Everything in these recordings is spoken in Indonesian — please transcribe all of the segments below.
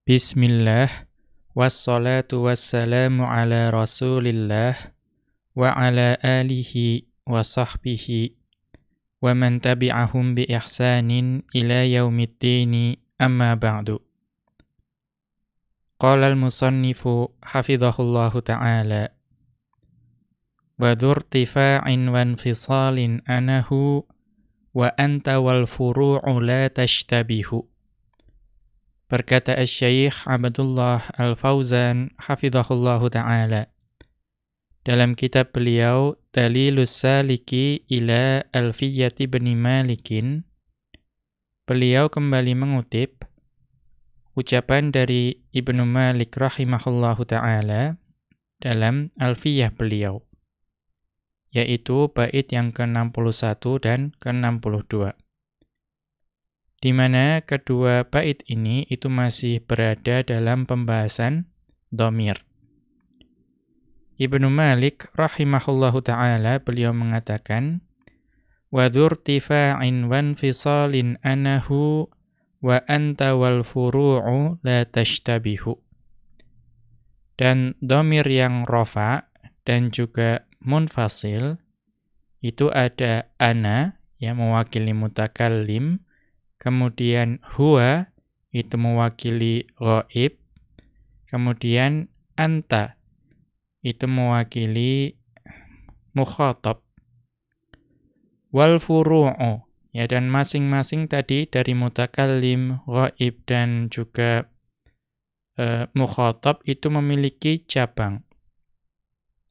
Bismillah, wassalatu wassalamu ala rasulillah, wa ala alihi wa sahbihi, wa man tabi'ahum bi ihsanin ila yaumiddini amma ba'du. Qala al-musannifu hafidhahullahu ta'ala, wa dhurtifa'in wa infisalin anahu, wa anta wal furu'u la tashtabihu. Berkata Asy-Syaikh Abdullah Al-Fauzan hafizahullahu ta'ala dalam kitab beliau Dalilus Saliki ila Alfiyyati bin Malikin, beliau kembali mengutip ucapan dari Ibnu Malik rahimahullahu ta'ala dalam Alfiyah beliau, yaitu bait yang ke-61 dan ke-62. Di mana kedua bait ini itu masih berada dalam pembahasan dhamir. Ibnu Malik rahimahullahu ta'ala beliau mengatakan, wa dhurtifa'in wa infisalin anahu wa anta wal furu'u la tashtabihu. Dan dhamir yang rafa dan juga munfasil itu ada ana yang mewakili mutakallim, kemudian huwa itu mewakili ghaib, kemudian anta itu mewakili mukhatab. Wal furu'u, ya, dan masing-masing tadi dari mutakallim, ghaib dan juga mukhatab itu memiliki cabang.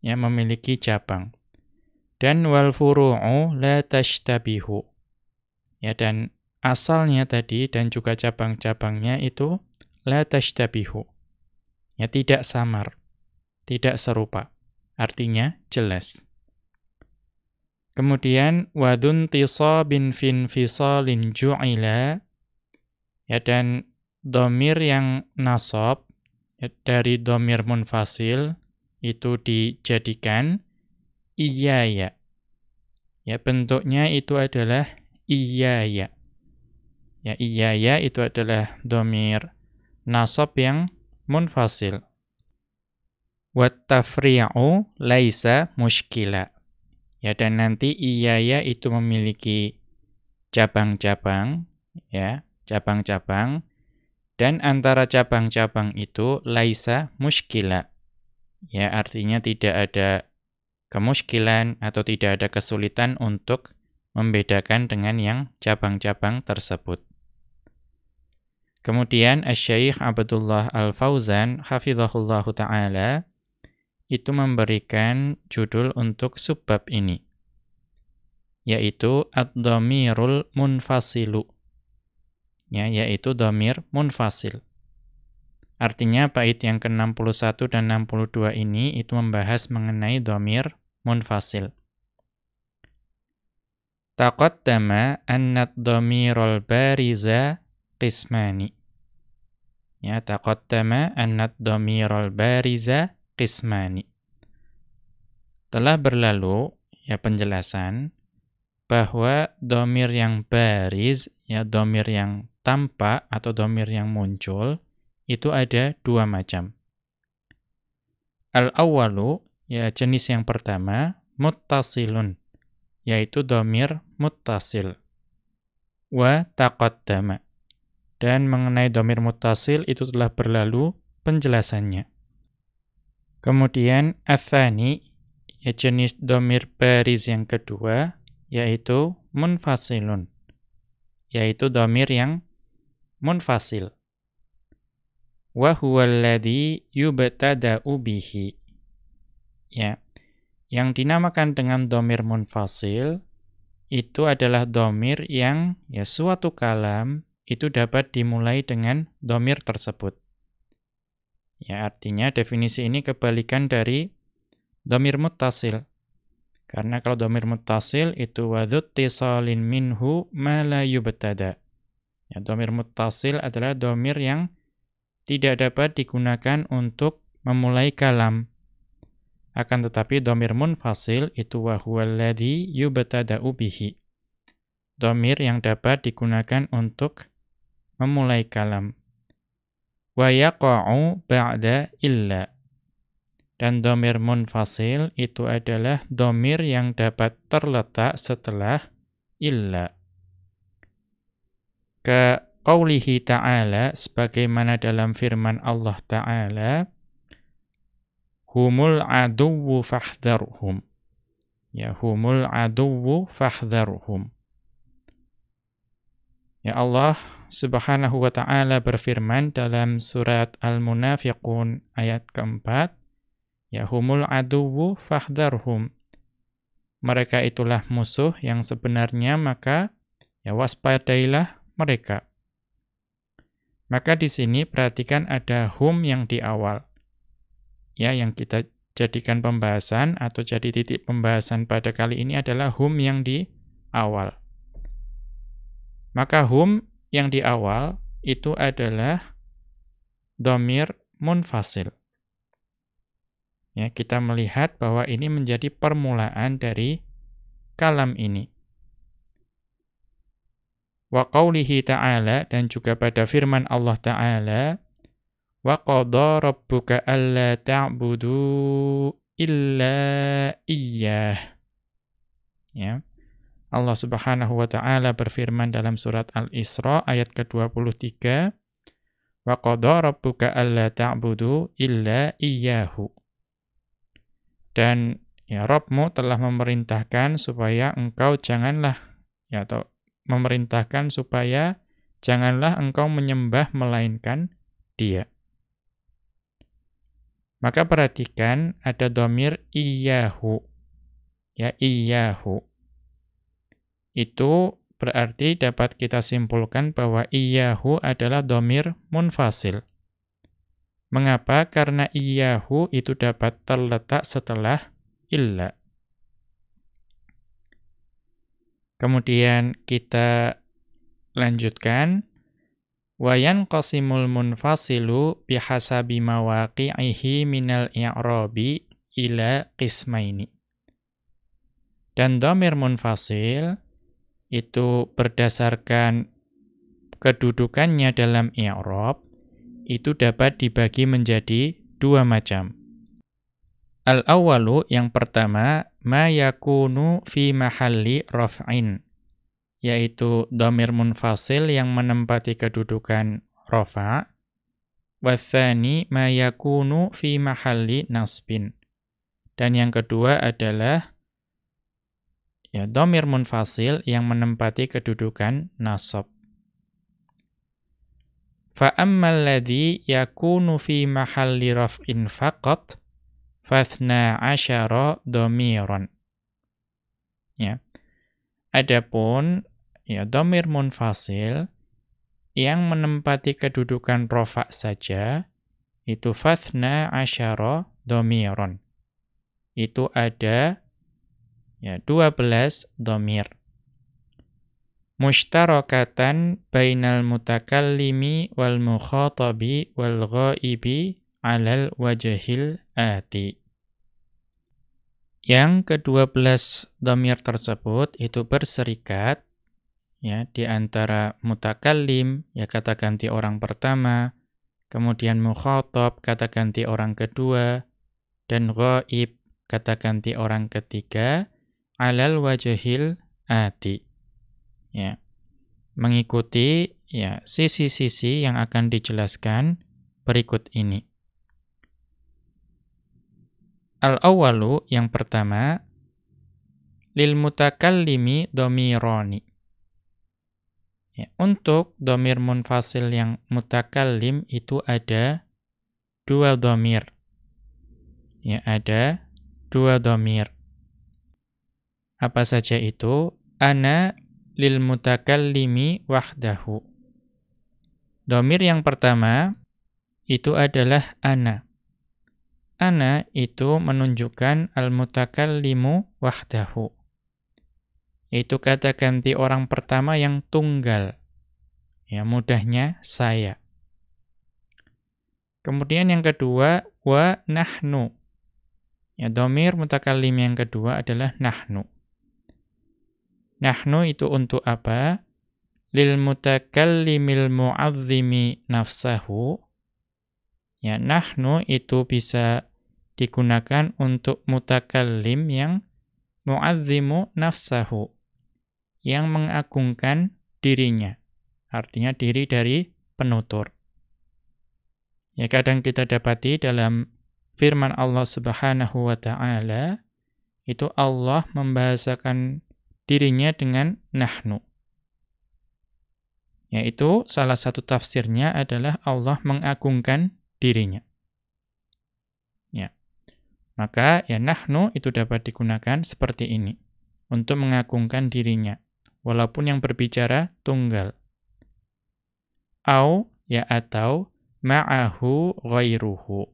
Ya, memiliki cabang. Dan wal furu'u la tashtabihu. Ya, dan asalnya tadi dan juga cabang-cabangnya itu la tashtabihu. Ya, tidak samar, tidak serupa. Artinya jelas. Kemudian wadun tisabin fin fisalin ju'ila, ya, dan dhamir yang nasab ya, dari dhamir munfasil itu dijadikan iyaya. Ya, bentuknya itu adalah iyaya. Ya, iyaya itu adalah dhamir nasab yang munfasil. Wat tafri'u laisa mushkila. Ya, dan nanti iyaya itu memiliki cabang-cabang, ya, cabang-cabang, dan antara cabang-cabang itu laisa mushkila. Ya, artinya tidak ada kemuskilan atau tidak ada kesulitan untuk membedakan dengan yang cabang-cabang tersebut. Kemudian Asy-Syaikh Abdullah Al-Fauzan hafizahullahu ta'ala itu memberikan judul untuk subbab ini, yaitu ad-dhamirul munfasilu. Ya, yaitu dhamir munfasil. Artinya bait yang ke-61 dan 62 ini itu membahas mengenai dhamir munfasil. Taqaddama anna ad-dhamirul bariza qismani. Ya, taqaddama anna ad-dhamirul bariza qismani. Telah berlalu ya penjelasan bahwa dhamir yang bariz, ya, dhamir yang tampak atau dhamir yang muncul itu ada dua macam. Al-awwalu, ya, jenis yang pertama muttasilun, yaitu dhamir muttasil. Wa taqaddama. Dan mengenai dhamir muttasil itu telah berlalu penjelasannya. Kemudian atsani, ya, jenis dhamir bariz yang kedua yaitu munfasilun, yaitu dhamir yang munfasil. Wa huwal ladzi yubtada'u bihi. Ya, yang dinamakan dengan dhamir munfasil itu adalah dhamir yang ya suatu kalam itu dapat dimulai dengan dhamir tersebut. Ya, artinya definisi ini kebalikan dari dhamir muttasil. Karena kalau dhamir muttasil itu wadhuttisalin minhu ma la yubtada. Ya, dhamir muttasil adalah dhamir yang tidak dapat digunakan untuk memulai kalam. Akan tetapi dhamir munfasil itu wa huwal ladzi yubtada'u bihi. Dhamir yang dapat digunakan untuk memulai kalam. wa yaqa'u ba'da illa. Dan dhamir munfasil itu adalah dhamir yang dapat terletak setelah illa. Ka qaulihi ta'ala, sebagaimana dalam firman Allah Ta'ala, humul aduwwu fahdharhum. Ya, humul aduwwu fahdharhum. Ya, Allah Subhanahu wa ta'ala berfirman dalam surat Al-Munafiqun ayat keempat, ya, humul aduwwu fahdharhum. Mereka itulah musuh yang sebenarnya, maka ya waspadailah mereka. Maka di sini perhatikan ada hum yang di awal. Ya, yang kita jadikan pembahasan atau jadi titik pembahasan pada kali ini adalah hum yang di awal. Maka hum yang di awal itu adalah dhamir munfasil. Ya, kita melihat bahwa ini menjadi permulaan dari kalam ini. Wa qaulihi ta'ala, dan juga pada firman Allah Ta'ala, wa qadha rabbuka alla ta'budu illa iyyah. Ya. Allah Subhanahu wa ta'ala berfirman dalam surat Al-Isra ayat ke-23, wa qadha rabbuka alla ta'budu illa iyyahu. Dan ya Rabbmu telah memerintahkan supaya engkau janganlah, ya, atau memerintahkan supaya janganlah engkau menyembah melainkan Dia. Maka perhatikan ada dhamir iyyahu. Ya, iyyahu. Itu berarti dapat kita simpulkan bahwa iyyahu adalah dhamir munfasil. Mengapa? Karena iyyahu itu dapat terletak setelah illa. Kemudian kita lanjutkan, wa yanqasimul munfasilu bihasabi mawaqi'ihi minal i'rabi ila qismaini. Dan dhamir munfasil itu berdasarkan kedudukannya dalam i'rab itu dapat dibagi menjadi dua macam. Al-awwalu, yang pertama, ma yakunu fi mahalli raf'in, yaitu dhamir munfasil yang menempati kedudukan rafa'. Watsani ma yakunu fi mahalli nasbin. Dan yang kedua adalah ya dhamir munfasil yang menempati kedudukan nasab. Fa ammal ladzi yakunu fi mahalli raf'in faqat fathna asyara dhamiran. Ya. Adapun ya dhamir munfasil yang menempati kedudukan rafa' saja itu fathna asyara dhamiran. Itu ada ya 12 dhamir. Mushtarakatan bainal mutakallimi wal mukhatabi wal ghaibi 'alal wajhil ati. Yang ke-12 dhamir tersebut itu berserikat ya di antara mutakallim, ya kata ganti orang pertama, kemudian mukhatab, kata ganti orang kedua, dan ghaib, kata ganti orang ketiga, 'alal wajhil ati. Ya. Mengikuti ya sisi-sisi yang akan dijelaskan berikut ini. Al-awwalu, yang pertama, lil mutakallimi dhamirani. Ya, untuk dhamir munfasil yang mutakallim itu ada dua dhamir. Ya, ada dua dhamir. Apa saja itu? Ana lil mutakallimi wahdahu. Dhamir yang pertama itu adalah ana. Ana itu menunjukkan al-mutakallimu wahdahu. Itu kata ganti orang pertama yang tunggal. Ya, mudahnya saya. Kemudian yang kedua, wa nahnu. Ya, dhamir mutakallim yang kedua adalah nahnu. Nahnu itu untuk apa? Lil mutakallimil mu'azzimi nafsahu. Ya, nahnu itu bisa digunakan untuk mutakallim yang mu'azzimu nafsahu, yang mengagungkan dirinya. Artinya diri dari penutur. Ya, kadang kita dapati dalam firman Allah Subhanahu wa taala itu Allah membahasakan dirinya dengan nahnu. Yaitu salah satu tafsirnya adalah Allah mengagungkan dirinya. Ya. Maka ya nahnu itu dapat digunakan seperti ini untuk mengagungkan dirinya walaupun yang berbicara tunggal. Atau ma'ahu ghairuhu.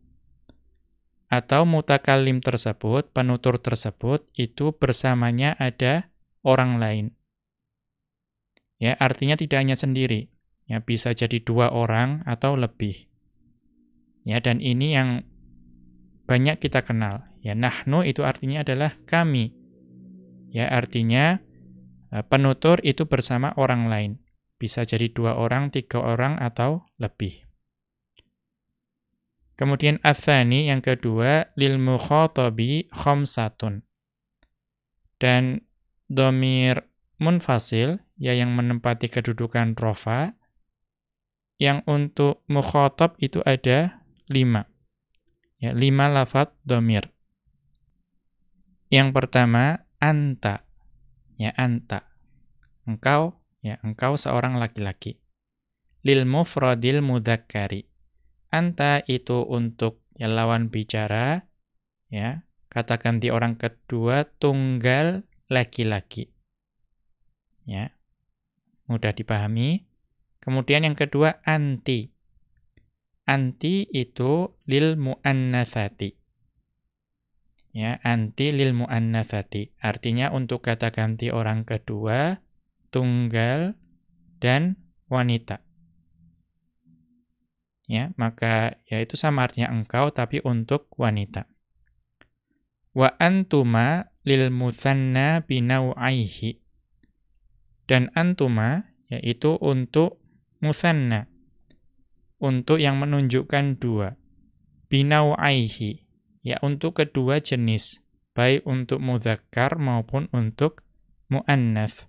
Atau mutakallim tersebut, penutur tersebut itu bersamanya ada orang lain. Ya, artinya tidak hanya sendiri. Ya, bisa jadi 2 orang atau lebih. Ya, dan ini yang banyak kita kenal. Ya, nahnu itu artinya adalah kami. Ya, artinya penutur itu bersama orang lain. Bisa jadi 2 orang, 3 orang atau lebih. Kemudian atsani yang kedua lil mukhatabi khamsatun. Dan dhamir munfasil ya yang menempati kedudukan rofa yang untuk mukhatab itu ada 5. Ya, 5 lafadz dhamir. Yang pertama anta. Ya, anta. Engkau, ya, engkau seorang laki-laki. Lil mufradil mudzakkari. Anta itu untuk ya lawan bicara, ya, kata ganti orang kedua tunggal laki-laki. Ya, mudah dipahami. Kemudian yang kedua anti. Anti itu lil muannatsati. Ya, anti lil muannatsati. Artinya untuk kata ganti orang kedua tunggal dan wanita. Ya, maka ya itu sama artinya engkau tapi untuk wanita. Wa antuma lil mutsanna binau'aihi. Dan antuma yaitu untuk mutsanna, untuk yang menunjukkan 2. Binau'aihi, ya untuk kedua jenis, baik untuk mudzakkar maupun untuk muannats.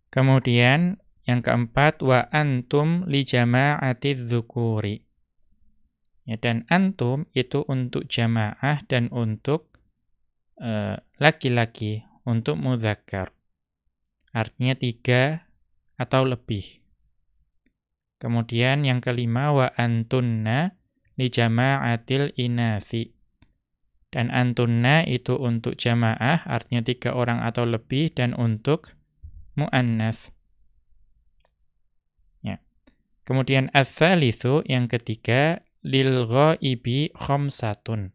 Kemudian yang keempat, wa antum li jama'atiz dzukuri. Ya, dan antum itu untuk jamaah dan untuk laki-laki, untuk mudzakkar. Artinya 3 atau lebih. Kemudian yang kelima, wa antunna li jama'atil inathi. Dan antunna itu untuk jamaah, artinya 3 orang atau lebih, dan untuk muannats. Kemudian ats-tsalitsu yang ketiga lil ghaibi khamsatun.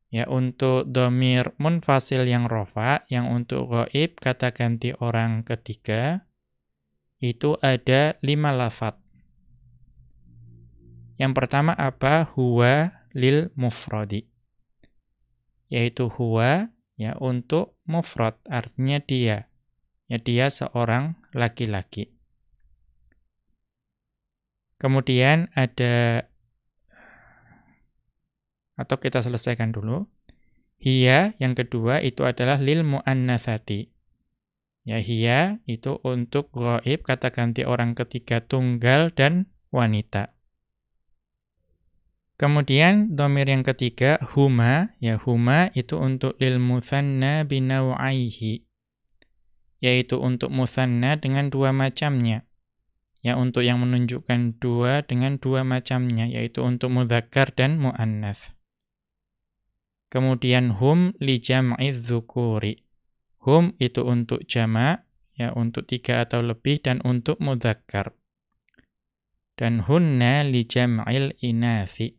Ya untuk dhamir munfasil yang rafa, yang untuk ghaib kata ganti orang ketiga itu ada 5 lafadz. Yang pertama apa? Huwa lil mufradi. Yaitu huwa ya untuk mufrad, artinya dia. Ya dia seorang laki-laki. Kemudian ada, atau kita selesaikan dulu. Hiya yang kedua itu adalah lil muannatsati. Ya hiya itu untuk ghaib kata ganti orang ketiga tunggal dan wanita. Kemudian dhamir yang ketiga huma, ya huma itu untuk lil mutsanna binau'aihi. Yaitu untuk mutsanna dengan 2 macamnya. Ya, untuk yang menunjukkan 2 dengan 2 macamnya, yaitu untuk mudzakkar dan muannats. Kemudian hum li jam'iz dzukuri. Hum itu untuk jama', ya untuk 3 atau lebih dan untuk mudzakkar. Dan hunna li jam'il inathi.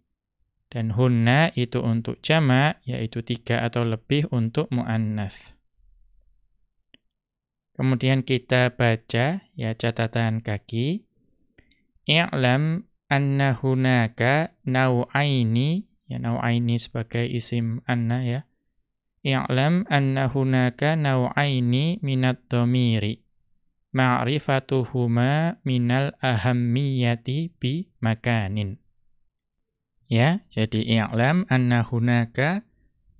Dan hunna itu untuk jama', yaitu 3 atau lebih untuk muannats. Kemudian kita baca ya catatan kaki. I'lam anna hunaka nau'aini, ya nau'aini sebagai isim anna ya. I'lam anna hunaka nau'aini minad dhamiri. Ma'rifatuhuma minal ahammiyati bi makanin. Ya, jadi i'lam anna hunaka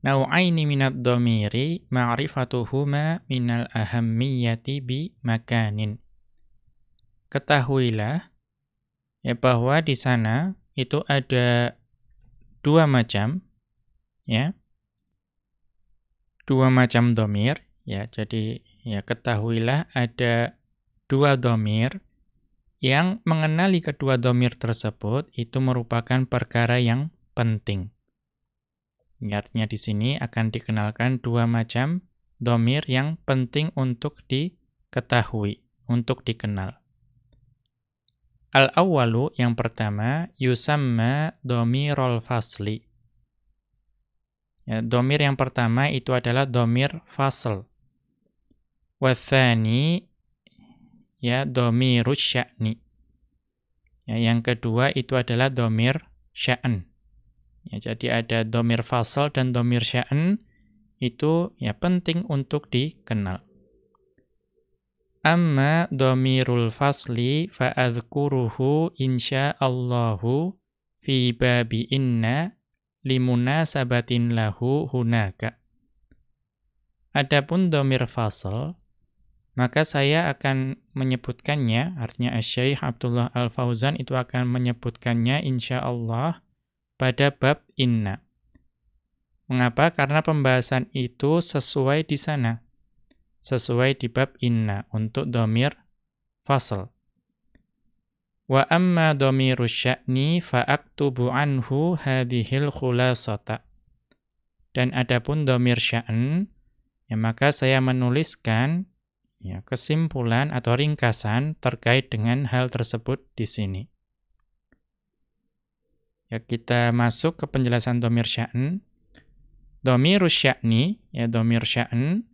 nau'aini minad dhamiri ma'rifatuhuma minal ahammiyati bi makanin. Ketahuilah ya bahwa di sana itu ada dua macam ya, dua macam dhamir ya. Jadi ya ketahuilah ada dua dhamir yang mengenali kedua dhamir tersebut itu merupakan perkara yang penting. Artinya di sini akan dikenalkan dua macam dhamir yang penting untuk diketahui, untuk dikenal. Al-awwalu, yang pertama, yusamma dhamirul fasli. Ya, dhamir yang pertama itu adalah dhamir fasl. Watsani, ya, dhamirus sya'ni. Ya, yang kedua itu adalah dhamir sya'n. Ya, jadi ada dhamir fasl dan dhamir sya'n, itu ya penting untuk dikenal. Amma dhamirul fasli fa'adhkuruhu insya'allahu fi babi inna limunasabatin lahu hunaka. Adapun dhamir fasl, maka saya akan menyebutkannya, artinya Asy-Syaikh Abdullah Al-Fauzan itu akan menyebutkannya insyaallah pada bab inna. Mengapa? Karena pembahasan itu sesuai di sana. Sesuai di bab inna untuk dhamir fasl. Wa amma dhamirus sya'ni fa'aktubu anhu hadhil khulasata. Dan adapun dhamir sya'n, ya maka saya menuliskan ya kesimpulan atau ringkasan terkait dengan hal tersebut di sini. Ya, kita masuk ke penjelasan dhamir sya'n. Dhamirus sya'ni, ya dhamir sya'n,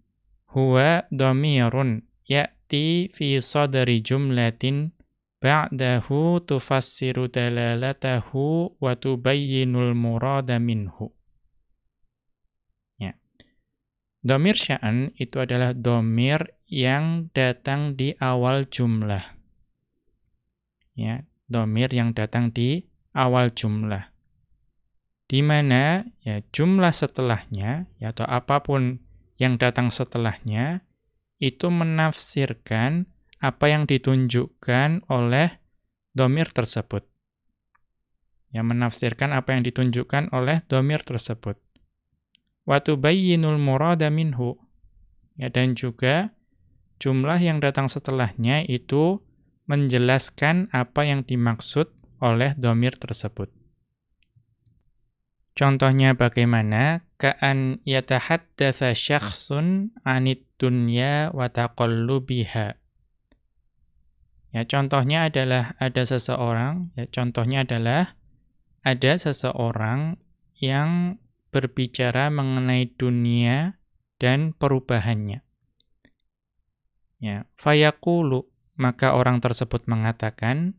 huwa dhamirun ya'ti fi sadri jumlatin ba'dahu tufassiru dalalatahu wa tubayyinul murada minhu. Ya. Dhamir sya'n itu adalah dhamir yang datang di awal jumlah. Ya, dhamir yang datang di awal jumlah. Di mana ya jumlah setelahnya ya, atau apapun yang datang setelahnya itu menafsirkan apa yang ditunjukkan oleh dhamir tersebut. Ya, menafsirkan apa yang ditunjukkan oleh dhamir tersebut. Wa tubayyinul murada minhu. Ya, dan juga jumlah yang datang setelahnya itu menjelaskan apa yang dimaksud oleh dhamir tersebut. Contohnya bagaimana? Ka'an yatahaddatsa syakhsun 'anid dunya wa taqallubiha. Ya, contohnya adalah ada seseorang yang berbicara mengenai dunia dan perubahannya. Ya, fayaqulu, maka orang tersebut mengatakan,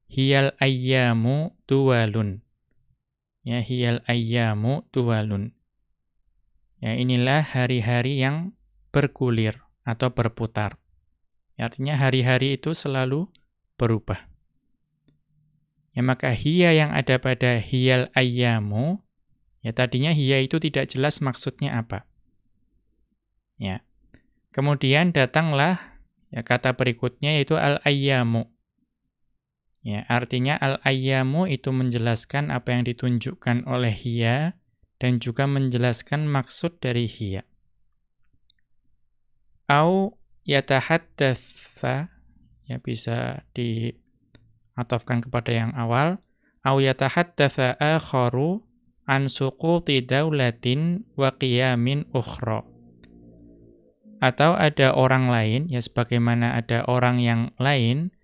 hiyal ayyamu duwalun. Ya, hiyal ayyamu duwalun. Ya, inilah hari-hari yang bergulir atau berputar. Ya, artinya hari-hari itu selalu berubah. Ya, maka hiya yang ada pada hiyal ayyamu, ya tadinya hiya itu tidak jelas maksudnya apa. Ya. Kemudian datanglah ya kata berikutnya yaitu al-ayyamu. Ya, artinya al-ayyamu itu menjelaskan apa yang ditunjukkan oleh hiya dan juga menjelaskan maksud dari hiya. Au yatahaddatsa, ya bisa diatofkan kepada yang awal, au yatahaddatsa akharu an suquti daulatin wa qiyamin ukhra. Atau ada orang lain, ya sebagaimana ada orang yang lain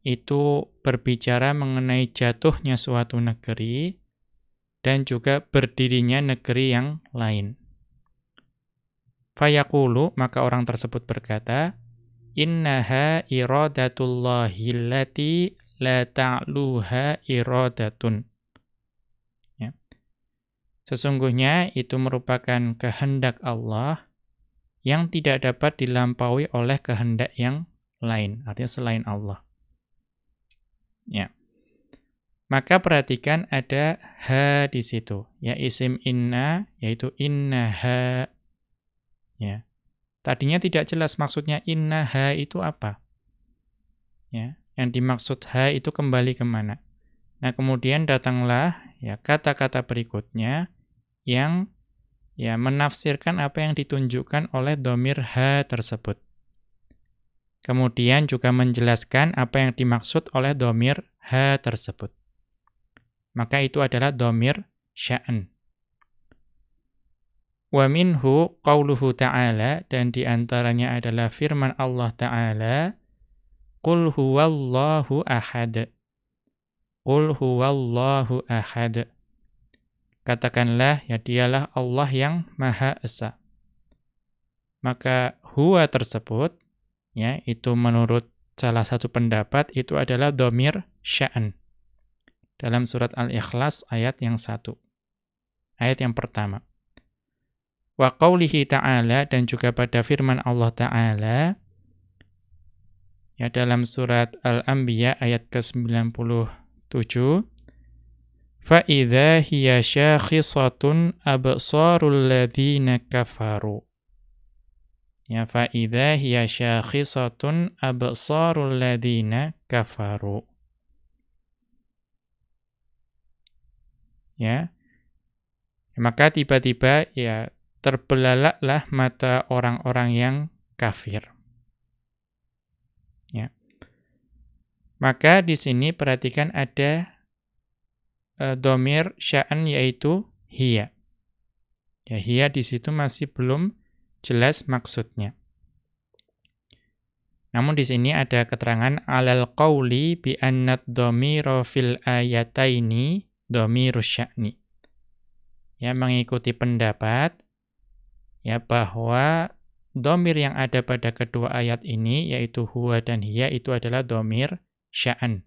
itu berbicara mengenai jatuhnya suatu negeri dan juga berdirinya negeri yang lain. Fayaqulu, maka orang tersebut berkata, innaha iradatullahi allati la ta'luha iradatun. Ya. Sesungguhnya itu merupakan kehendak Allah yang tidak dapat dilampaui oleh kehendak yang lain, artinya selain Allah. Ya. Maka perhatikan ada ha di situ, ya isim inna yaitu innaha. Ya. Tadinya tidak jelas maksudnya innaha itu apa. Ya, yang dimaksud ha itu kembali kemana? Nah, kemudian datanglah ya kata-kata berikutnya yang ya menafsirkan apa yang ditunjukkan oleh dhamir ha tersebut. Kemudian juga menjelaskan apa yang dimaksud oleh dhamir ha tersebut. Maka itu adalah dhamir sya'an. Wa minhu qauluhu ta'ala, dan diantaranya adalah firman Allah Ta'ala, Qul huwallahu ahad. Qul huwallahu ahad. Katakanlah, ya dialah Allah yang Maha Esa. Maka huwa tersebut, ya itu menurut salah satu pendapat, itu adalah dhamir sya'an. Dalam surat Al-Ikhlas ayat yang 1. Ayat yang pertama. Wa qawlihi ta'ala, dan juga pada firman Allah Ta'ala, ya dalam surat Al-Anbiya ayat ke-97, فَإِذَا هِيَ شَاخِصَةٌ أَبْصَارُ الَّذِينَ كَفَرُوا. Ya, فَإِذَا هِيَ شَاخِصَةٌ أَبْصَارُ الَّذِينَ كَفَرُوا. Ya, maka tiba-tiba ya terbelalaklah mata orang-orang yang kafir. Ya. Maka di sini perhatikan ada dhamir sya'an yaitu hiya. Ya, hiya di situ masih belum jelas maksudnya. Namun di sini ada keterangan alal qauli bi annad dhamira fil ayataini dhamirus sya'ni. Ya, mengikuti pendapat ya bahwa dhamir yang ada pada kedua ayat ini yaitu huwa dan hiya itu adalah dhamir sya'an.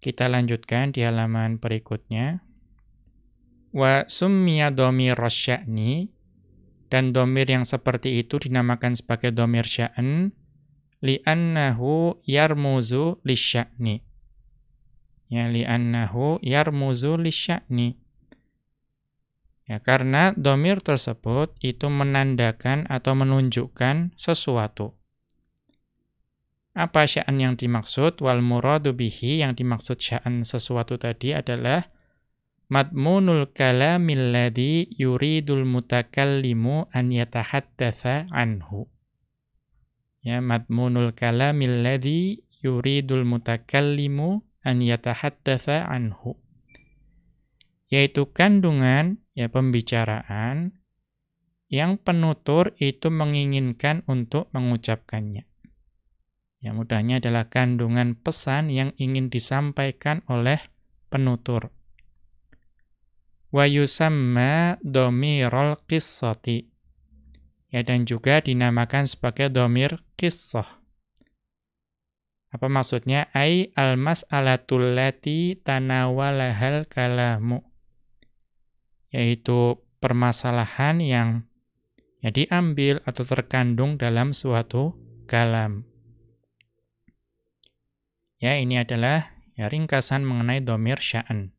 Kita lanjutkan di halaman berikutnya. Wa summiya dhamirus sya'ni, dan dhamir yang seperti itu dinamakan sebagai dhamir sya'an li'annahu yarmuzu lisya'ni. Ya, li'annahu yarmuzu lisya'ni. Ya, karena dhamir tersebut itu menandakan atau menunjukkan sesuatu. Apa sya'an yang dimaksud? Wal muradu bihi, yang dimaksud sya'an sesuatu tadi adalah madmunul kalamil ladzi yuridul mutakallimu an yatahaddatsa anhu. Ya, madmunul kalamil ladzi yuridul mutakallimu an yatahaddatsa anhu. Yaitu kandungan ya pembicaraan yang penutur itu menginginkan untuk mengucapkannya. Ya, mudahnya adalah kandungan pesan yang ingin disampaikan oleh penutur. Wa yusamma dhamirul qissati. Ya, dan juga dinamakan sebagai dhamir qissah. Apa maksudnya? Ai al-mas'alatul lati tanawalahal kalamu. Yaitu permasalahan yang ya diambil atau terkandung dalam suatu kalam. Ya, ini adalah ya ringkasan mengenai dhamir sya'an.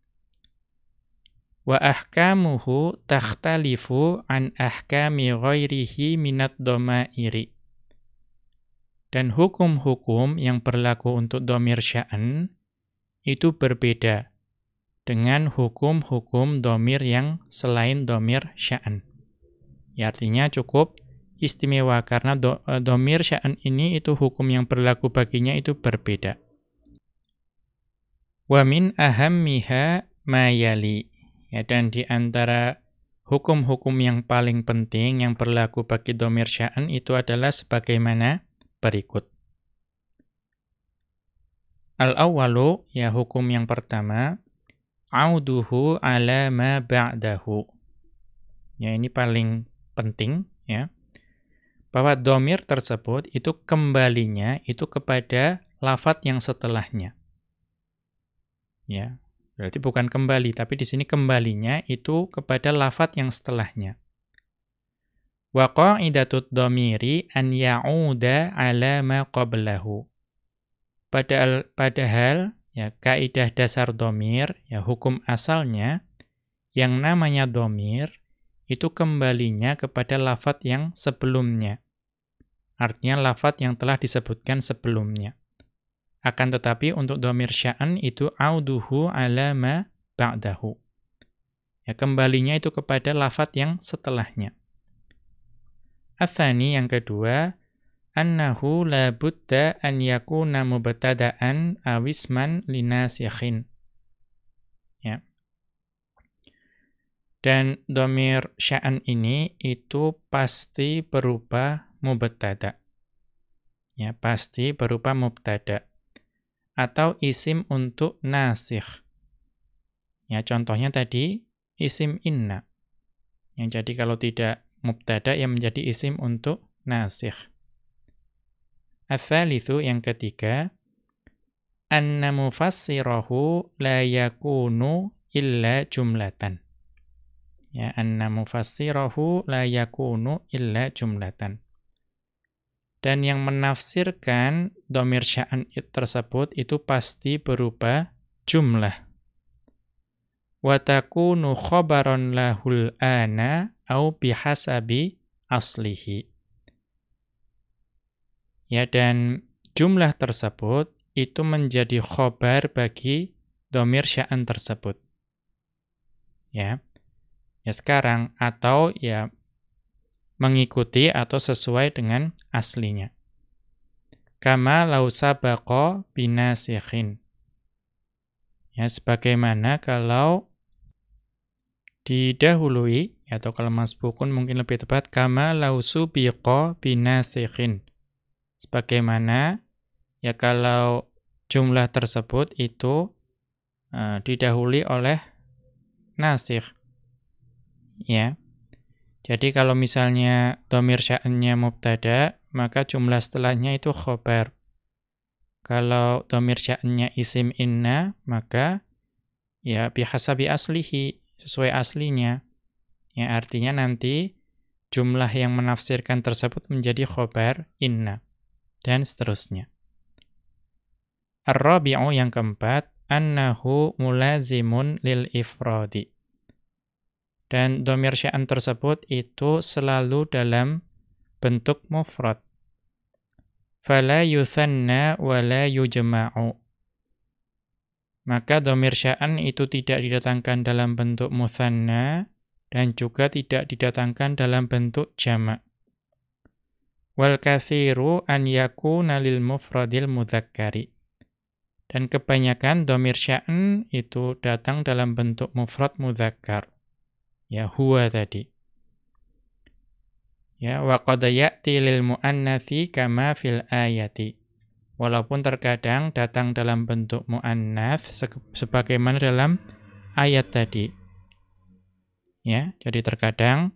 Wa ahkamuhu takhtalifu an ahkami ghairihi minad dhamairi. Dan hukum-hukum yang berlaku untuk dhamir sya'an itu berbeda dengan hukum-hukum dhamir yang selain dhamir sya'an. Ya, artinya cukup istimewa karena dhamir sya'an ini itu hukum yang berlaku baginya itu berbeda. Wa min ahammiha ma yali. Ya, dan di antara hukum-hukum yang paling penting yang berlaku bagi dhamir sya'an itu adalah sebagaimana berikut. Al-awwalu, ya hukum yang pertama, auduhu ala ma ba'dahu. Ya, ini paling penting ya. Bahwa dhamir tersebut itu kembalinya itu kepada lafadz yang setelahnya. Ya, berarti bukan kembali, tapi di sini kembalinya itu kepada lafadz yang setelahnya. Wa qa'idatud dhamiri an ya'uda ala ma qablahu. Padahal ya kaidah dasar dhamir, ya hukum asalnya, yang namanya dhamir itu kembalinya kepada lafadz yang sebelumnya. Artinya lafadz yang telah disebutkan sebelumnya. Akan tetapi untuk dhamir sya'an itu auduhu ala ma ba'dahu. Ya, kembalinya itu kepada lafadz yang setelahnya. Atsani yang kedua, annahu la budda an yakuna mubtada'an aw isman linasikhin. Ya. Dan dhamir sya'an ini itu pasti berupa mubtada. Ya, pasti berupa mubtada atau isim untuk nasikh. Ya, contohnya tadi isim inna. Yang jadi kalau tidak mubtada yang menjadi isim untuk nasikh. Ats-tsalitsu yang ketiga, anna mufassirahu la yakunu illa jumlatan. Ya, anna mufassirahu la yakunu illa jumlatan. Dan yang menafsirkan dhamir sya'an tersebut itu pasti berupa jumlah. Wa takunu khabaron lahul ana au bihasabi aslihi. Ya, dan jumlah tersebut itu menjadi khobar bagi dhamir sya'an tersebut. Ya. Ya sekarang atau ya mengikuti atau sesuai dengan aslinya. Kama law sabaqa binasikhin. Ya, sebagaimana kalau didahului, atau kalau masbukun mungkin lebih tepat, kama law subiqa binasikhin. Sebagaimana, ya kalau jumlah tersebut itu didahului oleh nasikh. Ya. Jadi kalau misalnya dhamir sya'annya mubtada, maka jumlah setelahnya itu khobar. Kalau dhamir sya'annya isim inna, maka ya bihasabi aslihi, sesuai aslinya. Ya artinya nanti jumlah yang menafsirkan tersebut menjadi khobar inna dan seterusnya. Ar-rabi'u yang keempat, annahu mulazimun lil ifradi. Dan dhamir sya'an tersebut itu selalu dalam bentuk mufrad. Fala yuthanna wa la yujma'u. Maka dhamir sya'an itu tidak didatangkan dalam bentuk mutsanna dan juga tidak didatangkan dalam bentuk jamak. Wal katsiru an yakuna lil mufradil mudzakkari. Dan kebanyakan dhamir sya'an itu datang dalam bentuk mufrad mudzakkar. Ya, huwa tadi. Ya, wa qad ya'ti lil muannatsi kama fil ayati. Walaupun terkadang datang dalam bentuk muannats sebagaimana dalam ayat tadi. Ya, jadi terkadang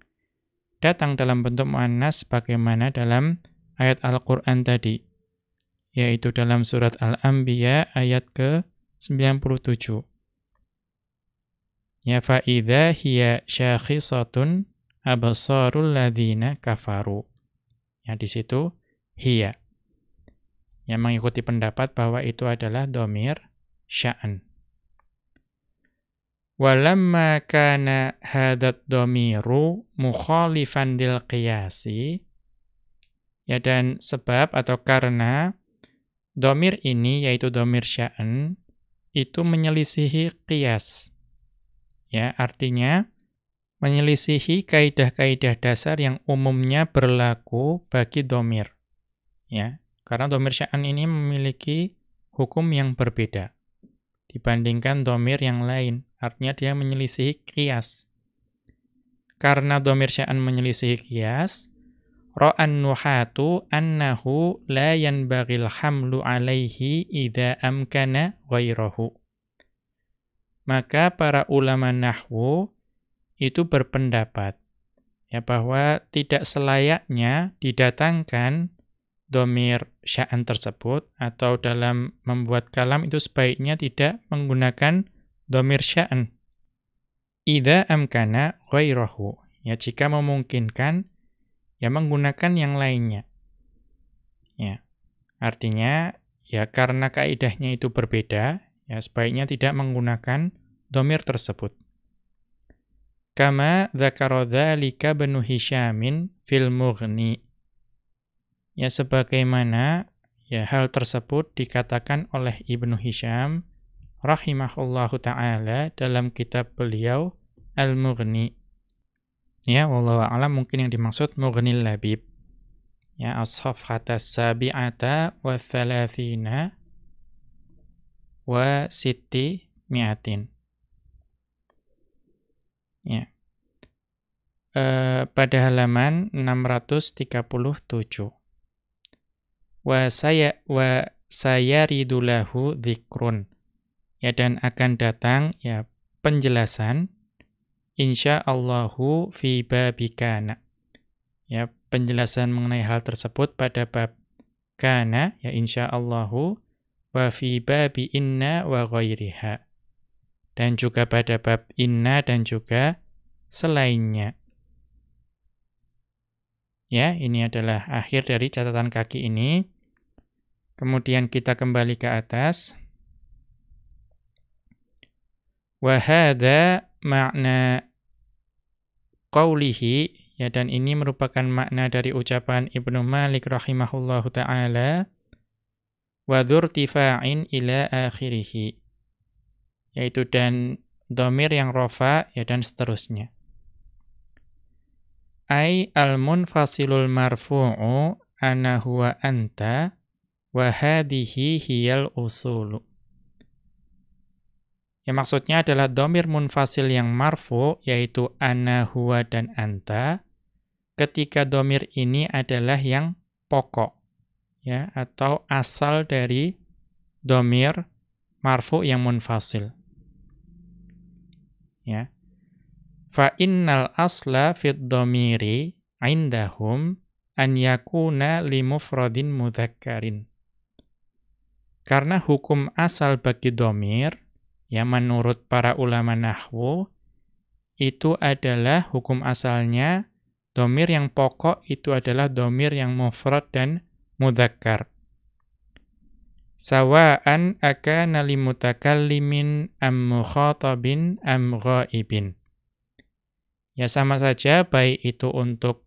datang dalam bentuk muannats sebagaimana dalam ayat Al-Qur'an tadi, yaitu dalam surat Al-Anbiya ayat ke-97. Ya fa idza hiya syakhisatun absarul ladzina kafaru. Ya di situ hiya. Yang mengikuti pendapat bahwa itu adalah dhamir sya'an. Walamma kana hadat dhamiru mukhalifan lil qiyasi. Ya dan sebab atau karena dhamir ini yaitu dhamir sya'an itu menyelisihi qiyas. Ya, artinya menyelisihi kaidah-kaidah dasar yang umumnya berlaku bagi dhamir. Ya, karena dhamir sya'an ini memiliki hukum yang berbeda dibandingkan dhamir yang lain. Artinya dia menyelisihi qiyas. Karena dhamir sya'an menyelisihi qiyas, ra'an nuhatu annahu la yanbaghil hamlu alaihi idza amkana ghairahu. Maka para ulama nahwu itu berpendapat ya bahwa tidak selayaknya didatangkan dhamir sya'an tersebut atau dalam membuat kalam itu sebaiknya tidak menggunakan dhamir sya'an. Idza amkana ghairahu. Ya jika memungkinkan ya menggunakan yang lainnya. Ya. Artinya ya karena kaidahnya itu berbeda, Ya, sebaiknya tidak menggunakan dhamir tersebut. Kama dzakara dzalika Ibnu Hisyamin fil Mughni. Ya, sebagaimana ya hal tersebut dikatakan oleh Ibnu Hisyam rahimahullahu taala dalam kitab beliau Al-Mughni. Ya, wallahu a'lam, mungkin yang dimaksud Mughnil Labib. Ya, as-safhata sabi'ata wa thalathina wa sitti mi'atin. Ya. Pada halaman 637. Wa sayaridu lahu dzikrun. Ya, dan akan datang ya penjelasan insyaallahu fi babi kana. Ya, penjelasan mengenai hal tersebut pada bab kana ya insyaallahu, wa fi babi inna wa ghairiha. Dan juga pada bab inna dan juga selainnya. Ya, ini adalah akhir dari catatan kaki ini. Kemudian kita kembali ke atas. Wa hadza ma'na qawlihi, ya, dan ini merupakan makna dari ucapan Ibnu Malik rahimahullahu ta'ala, wa dzurtifa'in ila akhirih, yaitu dan dhamir yang rafa ya dan seterusnya. Ai al-munfasilul marfu'u ana huwa anta wa hadhihi hiyal usulu. Ya, maksudnya adalah dhamir munfasil yang marfu, yaitu ana, huwa, dan anta, ketika dhamir ini adalah yang pokok, ya, atau asal dari dhamir marfu yang munfasil. Ya. Fa innal asla fid dhamiri indahum an yakuna li mufradin mudzakkarin. Karena hukum asal bagi dhamir, ya, menurut para ulama nahwu, itu adalah hukum asalnya dhamir yang pokok itu adalah dhamir yang mufrad dan mudzakkar. Sawa'an akana limutakallimin am mukhatabin am ghaibin. Ya, sama saja baik itu untuk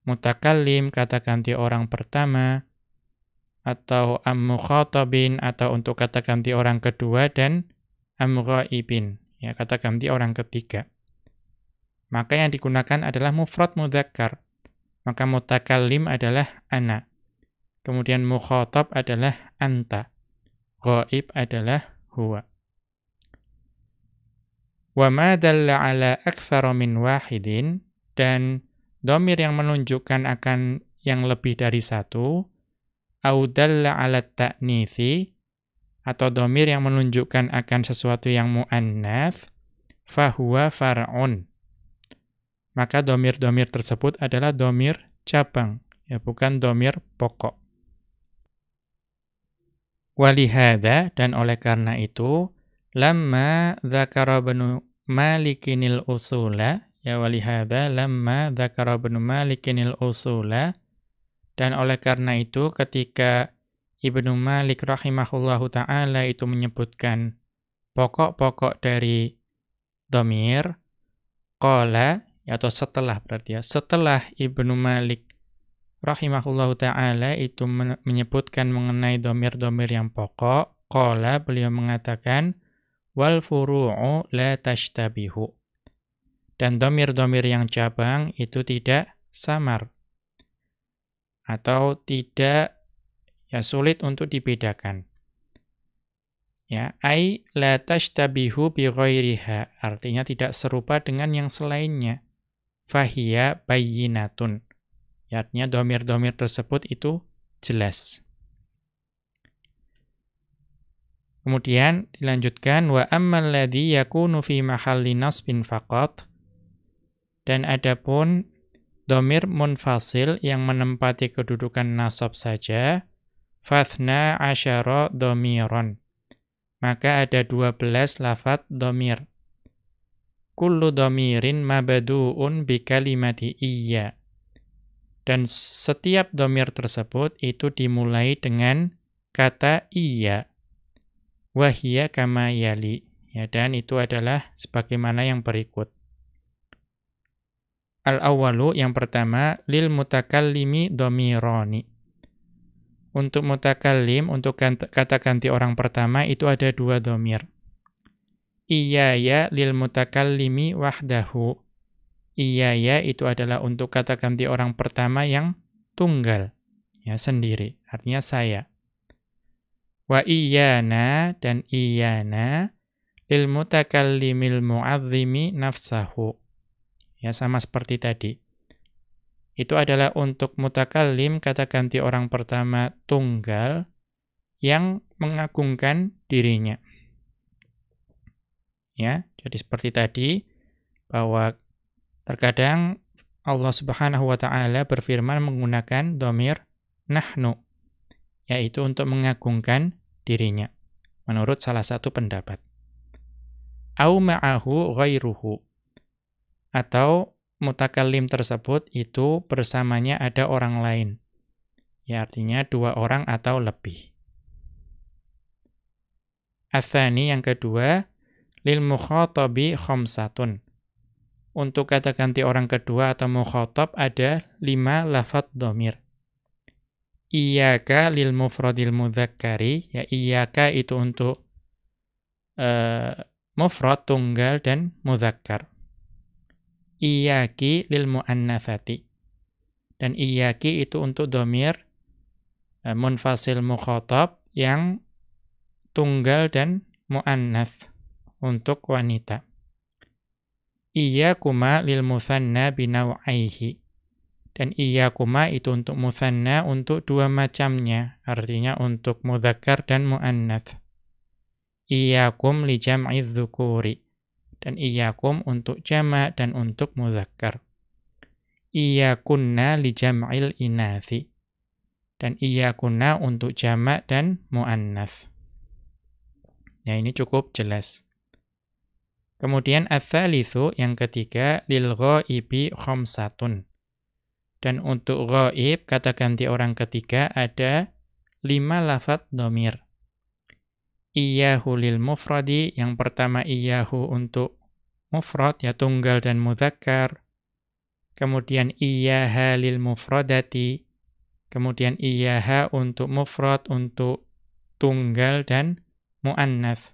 mutakallim, kata ganti orang pertama, atau am mukhatabin, atau untuk kata ganti orang kedua, dan am ghaibin, ya, kata ganti orang ketiga. Maka yang digunakan adalah mufrad mudzakkar. Maka mutakallim adalah ana. Kemudian mukhatab adalah anta. Ghaib adalah huwa. Wa ma dalla ala aktsara min wahidin, dan dhamir yang menunjukkan akan yang lebih dari satu, au dalla ala ta'nitsi, atau dhamir yang menunjukkan akan sesuatu yang muannats, fahuwa far'un. Maka dhamir-dhamir tersebut adalah dhamir cabang, ya, bukan dhamir pokok. Walihada, dan oleh karena itu, lamma dzakara Ibnu Malikinil usula, ya, walihada lamma dzakara Ibnu Malikinil usula, dan oleh karena itu ketika Ibnu Malik rahimahullahu ta'ala itu menyebutkan pokok-pokok dari dhamir, qala, atau setelah berarti ya, setelah Ibnu Malik rahimahullahu ta'ala itu menyebutkan mengenai dhamir-dhamir yang pokok, qala, beliau mengatakan, wal furu'u la tashtabihu. Dan dhamir-dhamir yang cabang itu tidak samar, atau tidak, ya, sulit untuk dibedakan. Ya, ai la tashtabihu bi ghairiha, artinya tidak serupa dengan yang selainnya. Fahiya bayyinatun. Ya, artinya dhamir-dhamir tersebut itu jelas. Kemudian dilanjutkan wa ammal ladzi yakunu fi mahalli nasbin faqat, dan adapun dhamir munfasil yang menempati kedudukan nasab saja, fathna asyara dhamiran, maka ada 12 lafadz dhamir. Kullu dhamirin mabdu'un bi kalimati iya, dan setiap dhamir tersebut itu dimulai dengan kata iya. wa hiya kama yali. Ya, dan itu adalah sebagaimana yang berikut. Al-awwalu, yang pertama, lil mutakallimi dhamirani. Untuk mutakallim, untuk kata ganti orang pertama itu ada dua dhamir. Iyaya lil mutakallimi wahdahu. Iyaya itu adalah untuk kata ganti orang pertama yang tunggal, ya, sendiri, artinya saya. Wa iyana, dan iyana lil mutakallimil mu'azzimi nafsahu. Ya, sama seperti tadi. Itu adalah untuk mutakallim, kata ganti orang pertama tunggal yang mengagungkan dirinya. Ya, jadi seperti tadi bahwa terkadang Allah Subhanahu wa taala berfirman menggunakan dhamir nahnu, yaitu untuk mengagungkan dirinya menurut salah satu pendapat. Au ma'ahu ghairuhu, atau mutakallim tersebut itu bersamanya ada orang lain. Ya, artinya dua orang atau lebih. Atsani, yang kedua, lil mukhatabi khamsatun. Untuk kata ganti orang kedua atau mukhatab ada 5 lafadz dhamir. Iyyaka lil mufradil mudzakkari, ya, iyyaka itu untuk mufrad tunggal dan mudzakkar. Iyyaki lil muannatsati. Dan iyyaki itu untuk dhamir munfasil mukhatab yang tunggal dan muannats untuk wanita. Iyyakuma lil mutsanna binaw'aihi. Dan iyyakuma itu untuk mutsanna untuk dua macamnya, artinya untuk mudzakkar dan muannats. Iyyakum li jam'iz dzukuri. Dan iyyakum untuk jama' dan untuk mudzakkar. Iyyakunna li jam'il inatsi. Dan iyyakunna untuk jama' dan muannats. Ya, ini cukup jelas. Kemudian ats-tsalitsu, yang ketiga, lil ghaibi khamsatun. Dan untuk ghaib, kata ganti orang ketiga ada 5 lafadz dhamir. Iyyahu lil mufradi, yang pertama iyyahu untuk mufrad, ya, tunggal dan mudzakkar. Kemudian iyyaha lil mufradati. Kemudian iyyaha untuk mufrad, untuk tunggal dan muannats.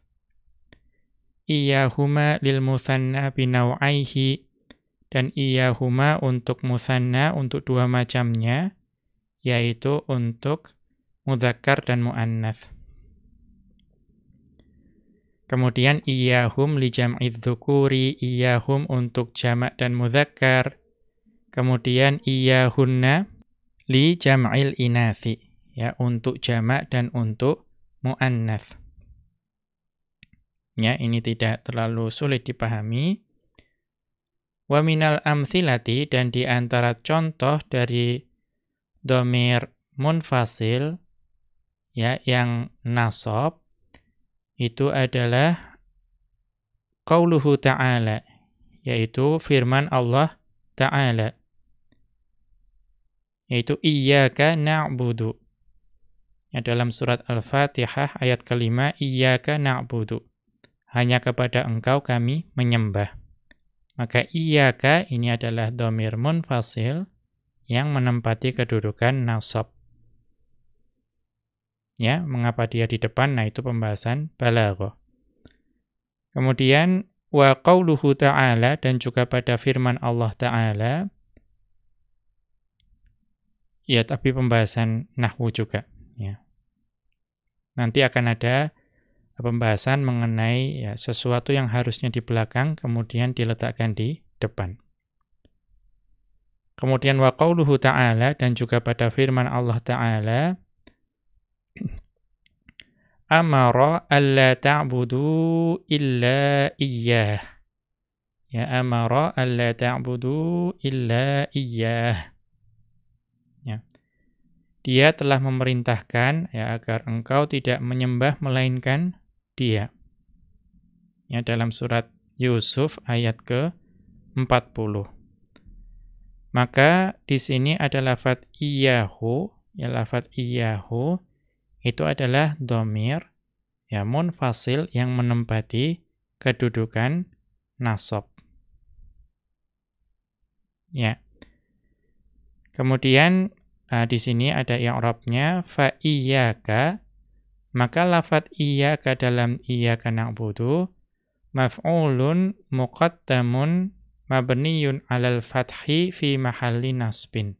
Iyyahuma lil mutsanna binaw'aihi. Dan iyyahuma untuk mutsanna untuk dua macamnya, yaitu untuk mudzakkar dan muannats. Kemudian iyyahum li jam'iz dzukuri, iyyahum untuk jamak dan mudzakkar. Kemudian iyyahunna li jam'il inatsi, ya, untuk jamak dan untuk muannats. Ya, ini tidak terlalu sulit dipahami. Wa minal amthilati, dan di antara contoh dari dhamir munfasil, ya, yang nasab, itu adalah qauluhu ta'ala, yaitu firman Allah Ta'ala, yaitu iyyaka na'budu. Ya, dalam surat Al-Fatihah ayat kelima, iyyaka na'budu. Hanya kepada engkau kami menyembah. Maka iyyaka ini adalah dhamir munfasil yang menempati kedudukan nasab. Ya, mengapa dia di depan? Nah, itu pembahasan balaghah. Kemudian wa qauluhu ta'ala, dan juga pada firman Allah Ta'ala, ya, tapi pembahasan nahwu juga, ya. Nanti akan ada pembahasan mengenai, ya, sesuatu yang harusnya di belakang kemudian diletakkan di depan. Kemudian wa qauluhu ta'ala, dan juga pada firman Allah Ta'ala, amara alla ta'budu illa iyyah. Ya, amara alla ta'budu illa iyyah. Ya. Dia telah memerintahkan, ya, agar engkau tidak menyembah melainkan Dia. Ya, dalam surat Yusuf ayat ke-40. Maka di sini ada lafadz iyyahu, ya, lafadz iyyahu itu adalah dhamir ya munfasil yang menempati kedudukan nasab. Ya. Kemudian di sini ada i'rabnya fa iyyaka, maka lafadz iyyaka dalam iyyaka na'budu maf'ulun muqaddamun mabniyun 'alal fathi fi mahalli nasbin.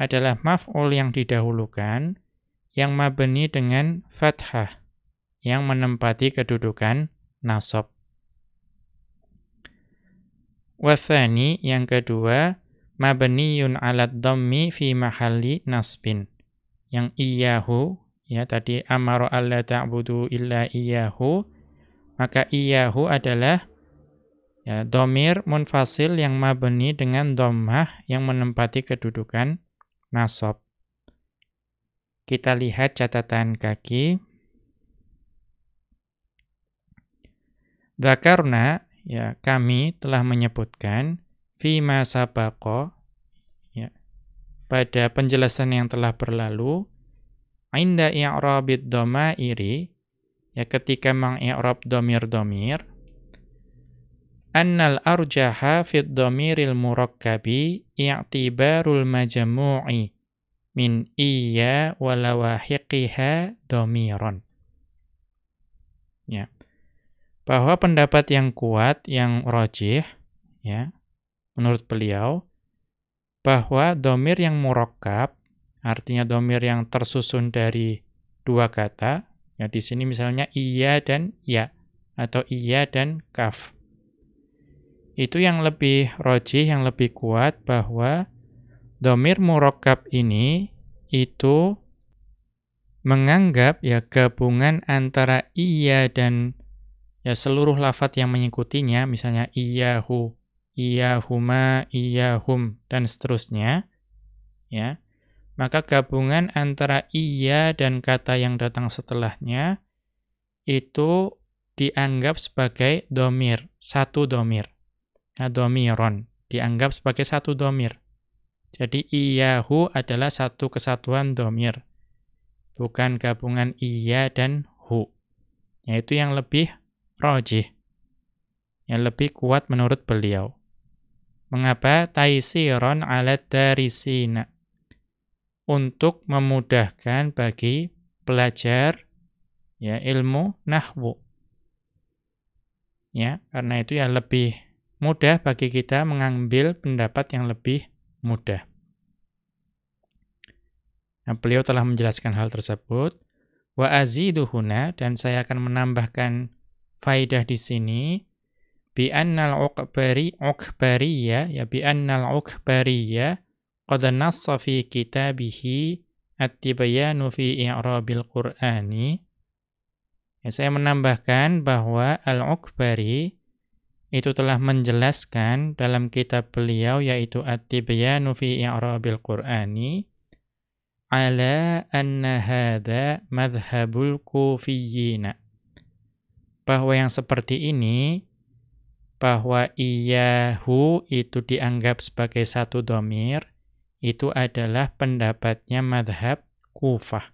Adalah maf'ul yang didahulukan yang mabni dengan fathah yang menempati kedudukan nasab. Wathani yang kedua mabniyun 'alad dhammi fi mahalli nasbin. Yang iyyahu ya tadi amara alla ta'budu illa iyyahu, maka iyyahu adalah ya dhamir munfasil yang mabni dengan dhammah yang menempati kedudukan nasab. Kita lihat catatan kaki. Dzakarna ya kami telah menyebutkan fima sabaqa ya pada penjelasan yang telah berlalu inda i'rabid dhamairi ya ketika mengi'rab dhamir-dhamir annal arjaha fid dhamiril murakkabi i'tibarul majmu'i min iya wa lawahiqiha dhamiran. Ya. Bahwa pendapat yang kuat, yang rajih, ya, menurut beliau, bahwa dhamir yang murakkab, artinya dhamir yang tersusun dari dua kata, ya di sini misalnya iya dan ya, atau iya dan kaf. Itu yang lebih rajih, yang lebih kuat bahwa dhamir murakkab ini itu menganggap ya gabungan antara iya dan ya seluruh lafadz yang mengikutinya, misalnya iyyahu, iyyahuma, iyyahum dan seterusnya, ya. Maka gabungan antara iya dan kata yang datang setelahnya itu dianggap sebagai dhamir, satu dhamir. Nah, dhamiron dianggap sebagai satu dhamir. Jadi iyyahu adalah satu kesatuan dhamir, bukan gabungan iya dan hu. Yaitu yang lebih rajih, yang lebih kuat menurut beliau. Mengapa? Taisiron 'alad darisina. Untuk memudahkan bagi pelajar ya ilmu nahwu. Ya, karena itu ya lebih mudah bagi kita mengambil pendapat yang lebih mudah. Nah, beliau telah menjelaskan hal tersebut. Wa azidu huna, dan saya akan menambahkan faidah di sini bi annal uqbariyya ya bi annal uqbariyya qad nassa fi kitabihi at-tibyanu fi i'rabil qur'ani. Ya, saya menambahkan bahwa al-Uqbari itu telah menjelaskan dalam kitab beliau yaitu At-Tibyanu fi I'rabil Qur'ani ala anna hadza madhhabul Kufiyyina. Bahwa yang seperti ini, bahwa iyyahu itu dianggap sebagai satu dhamir, itu adalah pendapatnya madhab Kufah.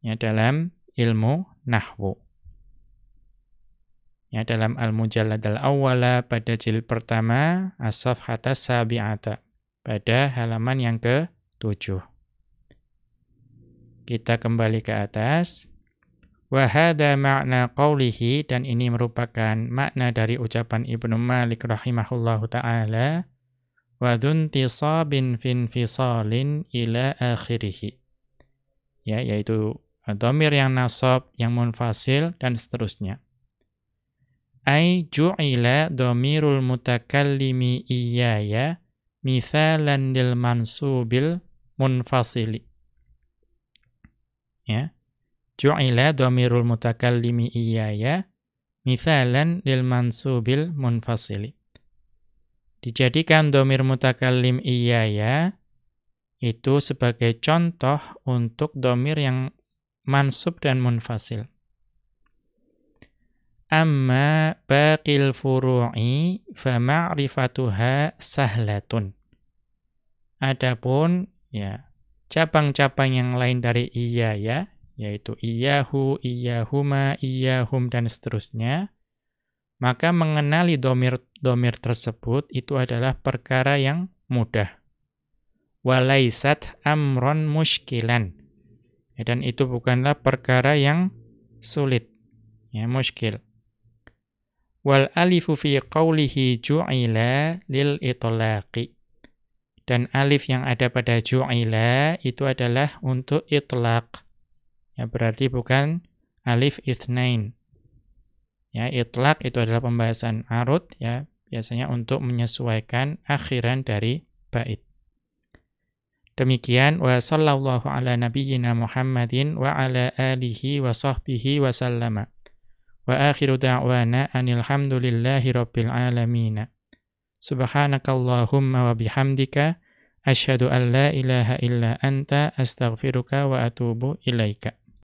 Ya, dalam ilmu nahwu. Ya, dalam Al-Mujallad al-Awwala pada jilid pertama as-safhata sabi'ata pada halaman yang ke-7. Kita kembali ke atas. Wa hadza ma'na qawlihi, dan ini merupakan makna dari ucapan Ibnu Malik rahimahullahu taala wa dzuntisabin finfisalin ila akhirih. Ya, yaitu dhamir yang nasab, yang munfasil dan seterusnya. Ai ju'ila dhamirul mutakallimi iyaya mithalan lil mansubil munfasili. Ya. Ju'ila dhamirul mutakallimi iyaya mithalan lil mansubil munfasili. Dijadikan dhamir mutakallim iyaya itu sebagai contoh untuk dhamir yang mansub dan munfasil. Amma baqil furu'i fa ma'rifatuha sahlatun. Adapun ya cabang-cabang yang lain dari iyaya, yaitu iyyahu, iyyahuma, iyyahum, dan seterusnya, maka mengenali domir tersebut itu adalah perkara yang mudah. Walaisat amron mushkilan. Ya, dan itu bukanlah perkara yang sulit. Ya, muskil. Wal alifu fi qawlihi ju'ila lil itlaqi. Dan alif yang ada pada ju'ila itu adalah untuk itlaq. Ya, berarti bukan alif itsnain. Ya, itlaq itu adalah pembahasan arud, ya, biasanya untuk menyesuaikan akhiran dari bait. Demikian, wa sallallahu ala nabiyyina Muhammadin wa ala alihi wa sahbihi wa sallama. Wa akhiru da'wana anil hamdulillahi rabbil alamin. Subhanakallahumma wa bihamdika asyhadu an la ilaha illa anta astaghfiruka wa atubu ilaika.